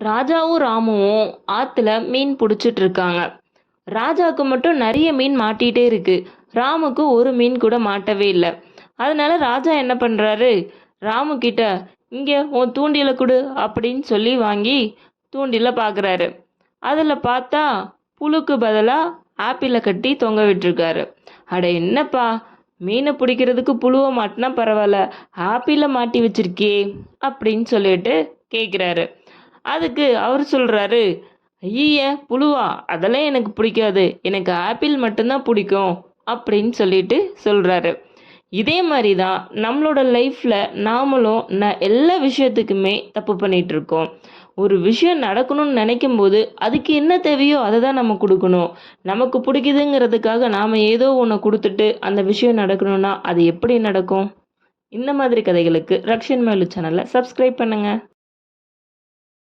ராஜாவும் ராமுவும் ஆத்துல மீன் பிடிச்சிட்டு இருக்காங்க. ராஜாவுக்கு மட்டும் நிறைய மீன் மாட்டிகிட்டே இருக்கு. ராமுக்கு ஒரு மீன் கூட மாட்டவே இல்லை. அதனால ராஜா என்ன பண்றாரு, ராமு கிட்ட இங்க உன் தூண்டில கொடு அப்படின்னு சொல்லி வாங்கி தூண்டில பார்க்குறாரு. அதில் பார்த்தா புழுக்கு பதிலாக ஆப்பிளை கட்டி தொங்க விட்டுருக்காரு. அட என்னப்பா, மீனை பிடிக்கிறதுக்கு புழுவை மாட்டினா பரவாயில்ல, ஆப்பிளை மாட்டி வச்சிருக்கே அப்படின்னு சொல்லிட்டு கேட்குறாரு. அதுக்கு அவர் சொல்கிறாரு, ஐய புழுவா, அதெல்லாம் எனக்கு பிடிக்காது, எனக்கு ஆப்பிள் மட்டும்தான் பிடிக்கும் அப்படின்னு சொல்லிட்டு சொல்கிறாரு. இதே மாதிரி தான் நம்மளோட லைஃப்பில் நாமளும் எல்லா விஷயத்துக்குமே தப்பு பண்ணிகிட்டு இருக்கோம். ஒரு விஷயம் நடக்கணும்னு நினைக்கும் போது அதுக்கு என்ன தேவையோ அதை தான் நம்ம கொடுக்கணும். நமக்கு பிடிக்குதுங்கிறதுக்காக நாம் ஏதோ ஒன்று கொடுத்துட்டு அந்த விஷயம் நடக்கணும்னா அது எப்படி நடக்கும்? இந்த மாதிரி கதைகளுக்கு ரக்ஷன் மேலு சேனலை சப்ஸ்கிரைப் பண்ணுங்கள்.